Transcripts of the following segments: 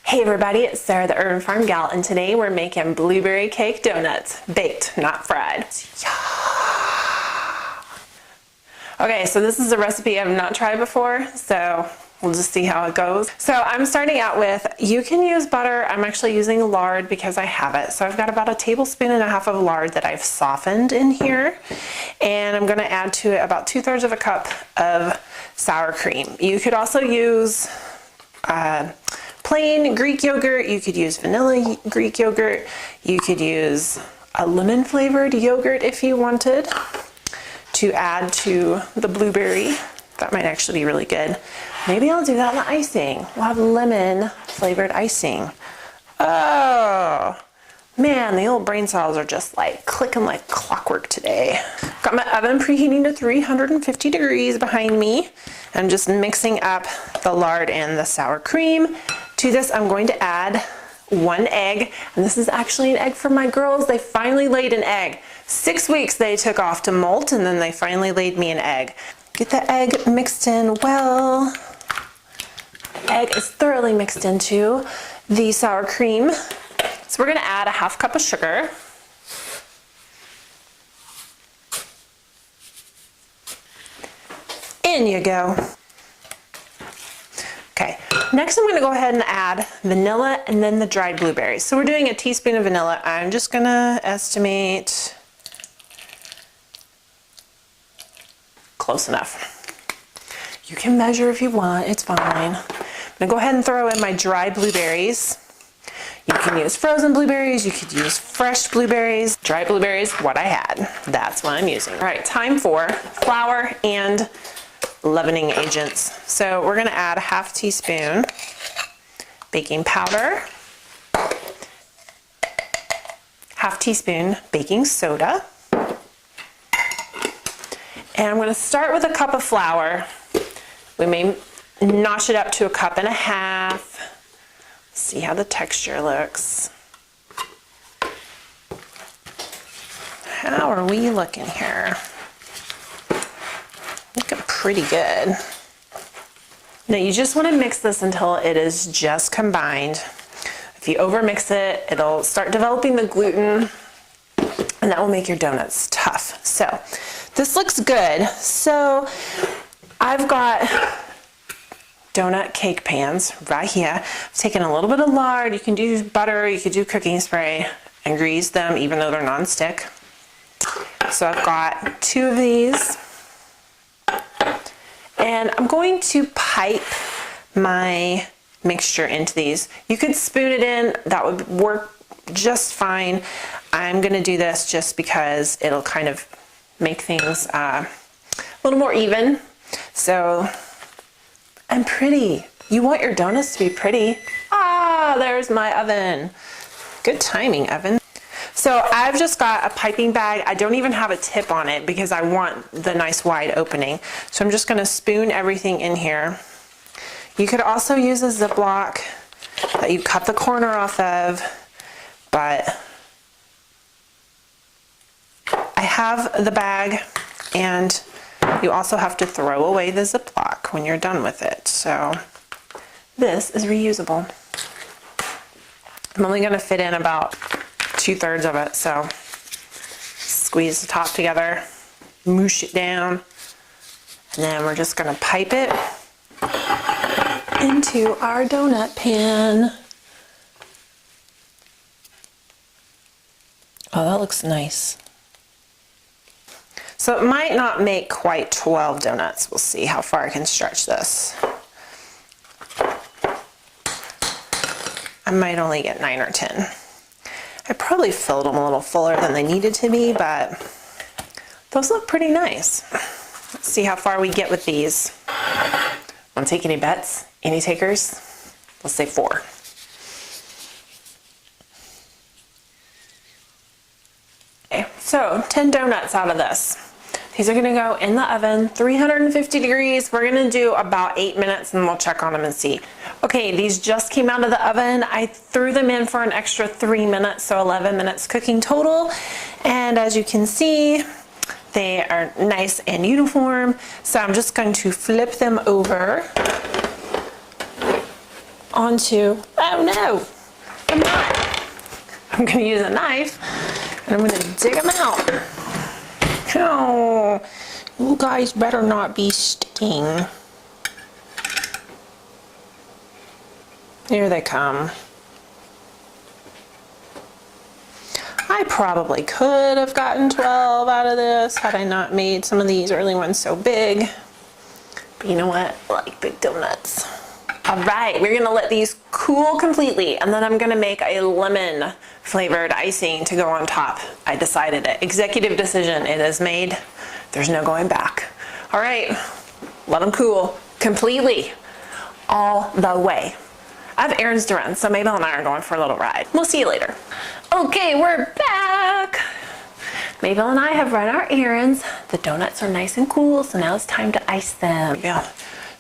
Hey everybody, it's Sarah the Urban Farm Gal, and today we're making blueberry cake donuts, baked, not fried. Okay, so this is a recipe I've not tried before, so we'll just see how it goes. So I'm starting out with, you can use butter. I'm actually using lard because I have it. So I've got about 1.5 tablespoons of lard that I've softened in here. And I'm gonna add to it about 2/3 of a cup of sour cream. You could also use plain Greek yogurt. You could use vanilla Greek yogurt. You could use a lemon flavored yogurt if you wanted to add to the blueberry. That might actually be really good. Maybe I'll do that in the icing. We'll have lemon flavored icing. Oh man, the old brain cells are just like clicking like clockwork today. Got my oven preheating to 350 degrees behind me. I'm just mixing up the lard and the sour cream. To this, I'm going to add 1 egg, and this is actually an egg from my girls. They finally laid an egg. 6 weeks they took off to molt, and then they finally laid me an egg. Get the egg mixed in well. Egg is thoroughly mixed into the sour cream. So we're gonna add 1/2 cup of sugar. In you go. Okay, next I'm gonna go ahead and add vanilla and then the dried blueberries. So we're doing 1 teaspoon of vanilla. I'm just gonna estimate close enough. You can measure if you want, it's fine. I'm gonna go ahead and throw in my dried blueberries. You can use frozen blueberries, you could use fresh blueberries. Dried blueberries, what I had. That's what I'm using. All right, time for flour and leavening agents. So we're gonna add 1/2 teaspoon baking powder, 1/2 teaspoon baking soda, and I'm gonna start with 1 cup of flour. We may notch it up to 1.5 cups. See how the texture looks. How are we looking here? Looking pretty good. Now you just want to mix this until it is just combined. If you overmix it, it'll start developing the gluten, and that will make your donuts tough. So this looks good. So I've got donut cake pans right here. I've taken a little bit of lard. You can do butter, you could do cooking spray and grease them even though they're non-stick. So I've got 2 of these. And I'm going to pipe my mixture into these. You could spoon it in, that would work just fine. I'm gonna do this just because it'll kind of make things a little more even. So, and pretty. You want your donuts to be pretty. Ah, there's my oven. Good timing, oven. So I've just got a piping bag. I don't even have a tip on it because I want the nice wide opening. So I'm just gonna spoon everything in here. You could also use a Ziploc that you cut the corner off of, but I have the bag, and you also have to throw away the Ziploc when you're done with it. So this is reusable. I'm only gonna fit in about 2/3 of it, so squeeze the top together, moosh it down, and then we're just gonna pipe it into our donut pan. Oh, that looks nice. So it might not make quite 12 donuts. We'll see how far I can stretch this. I might only get 9 or 10. I probably filled them a little fuller than they needed to be, but those look pretty nice. Let's see how far we get with these. Want to take any bets? Any takers? Let's say 4. Okay, so 10 donuts out of this. These are gonna go in the oven, 350 degrees. We're gonna do about 8 minutes and we'll check on them and see. Okay, these just came out of the oven. I threw them in for an extra 3 minutes, so 11 minutes cooking total. And as you can see, they are nice and uniform. So I'm just going to flip them over onto, Oh no, I'm not. I'm gonna use a knife and I'm gonna dig them out. Oh, you guys better not be sticking. Here they come. I probably could have gotten 12 out of this had I not made some of these early ones so big. But you know what? I like big donuts. All right, we're gonna let these cool completely, and then I'm gonna make a lemon flavored icing to go on top. I decided it. Executive decision. It is made. There's no going back. All right, let them cool completely, all the way. I have errands to run, so Mabel and I are going for a little ride. We'll see you later. Okay, we're back. Mabel and I have run our errands. The donuts are nice and cool, so now it's time to ice them. Yeah.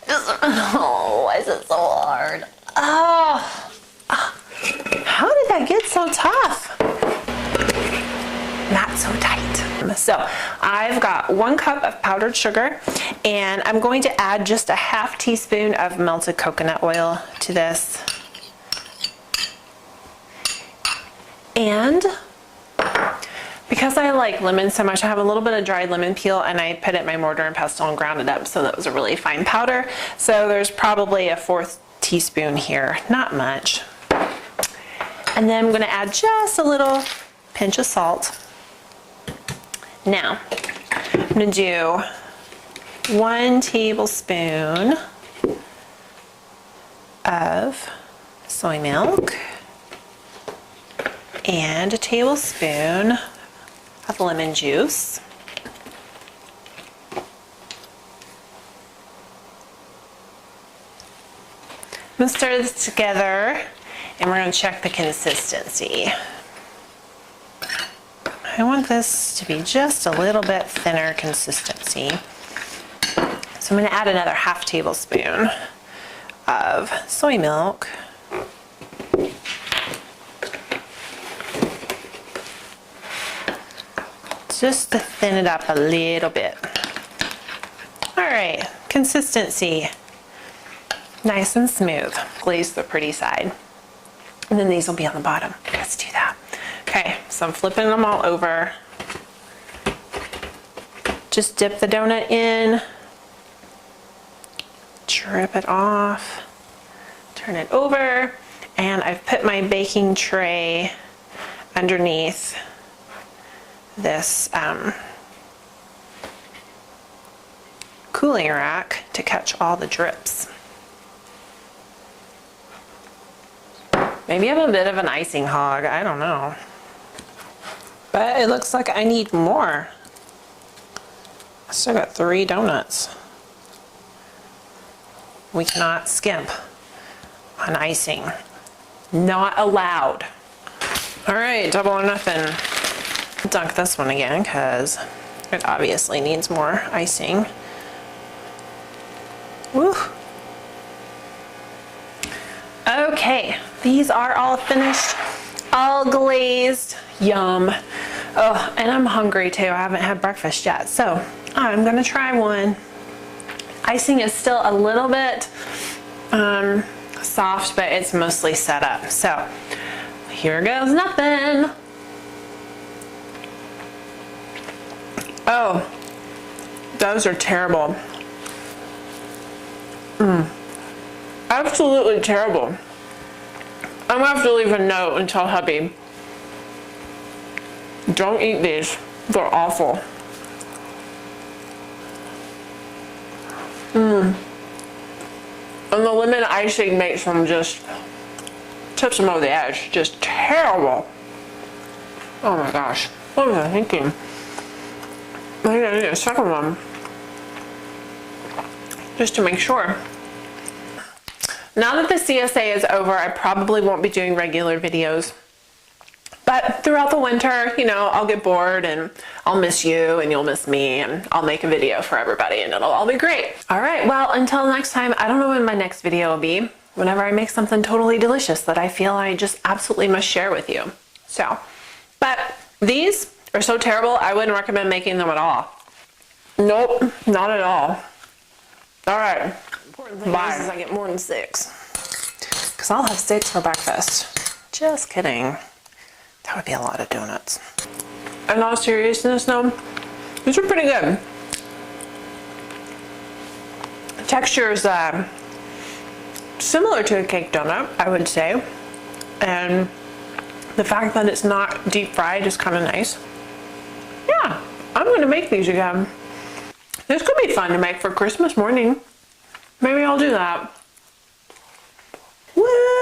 Oh, why is it so hard? Oh, how did that get so tough? Not so tight. So I've got 1 cup of powdered sugar, and I'm going to add just a ½ teaspoon of melted coconut oil to this. And because I like lemon so much, I have a little bit of dried lemon peel, and I put it in my mortar and pestle and ground it up so that was a really fine powder. So there's probably a 1/4 teaspoon here, not much. And then I'm gonna add just a little pinch of salt. Now, I'm gonna do 1 tablespoon of soy milk and a tablespoon of lemon juice. I'm gonna stir this together and we're gonna check the consistency. I want this to be just a little bit thinner consistency. So I'm gonna add another ½ tablespoon of soy milk. Just to thin it up a little bit. All right, consistency, nice and smooth. Glaze the pretty side. And then these will be on the bottom. Let's do that. Okay, so I'm flipping them all over. Just dip the donut in, drip it off, turn it over, and I've put my baking tray underneath this cooling rack to catch all the drips. Maybe I'm a bit of an icing hog, I don't know. But it looks like I need more. I still got 3 donuts. We cannot skimp on icing. Not allowed. All right, double or nothing. Dunk this one again because it obviously needs more icing. Woo. Okay, these are all finished, all glazed. Yum. Oh, and I'm hungry too. I haven't had breakfast yet, so I'm gonna try one. Icing is still a little bit soft, but it's mostly set up. So here goes nothing. Oh, those are terrible. Absolutely terrible. I'm gonna have to leave a note and tell hubby, don't eat these, they're awful. And the lemon icing makes them just, tips them over the edge, just terrible. Oh my gosh, what was I thinking? Maybe I need a second one, just to make sure. Now that the CSA is over, I probably won't be doing regular videos. But throughout the winter, you know, I'll get bored and I'll miss you and you'll miss me, and I'll make a video for everybody and it'll all be great. All right, well, until next time, I don't know when my next video will be, whenever I make something totally delicious that I feel I just absolutely must share with you. So, but these are so terrible, I wouldn't recommend making them at all. Nope, not at all. All right, bye. I get more than 6. because I'll have 6 for breakfast. Just kidding. That would be a lot of donuts. In all seriousness though, these are pretty good. The texture is similar to a cake donut, I would say. And the fact that it's not deep fried is kind of nice. Yeah, I'm gonna make these again. This could be fun to make for Christmas morning. Maybe I'll do that. Woo!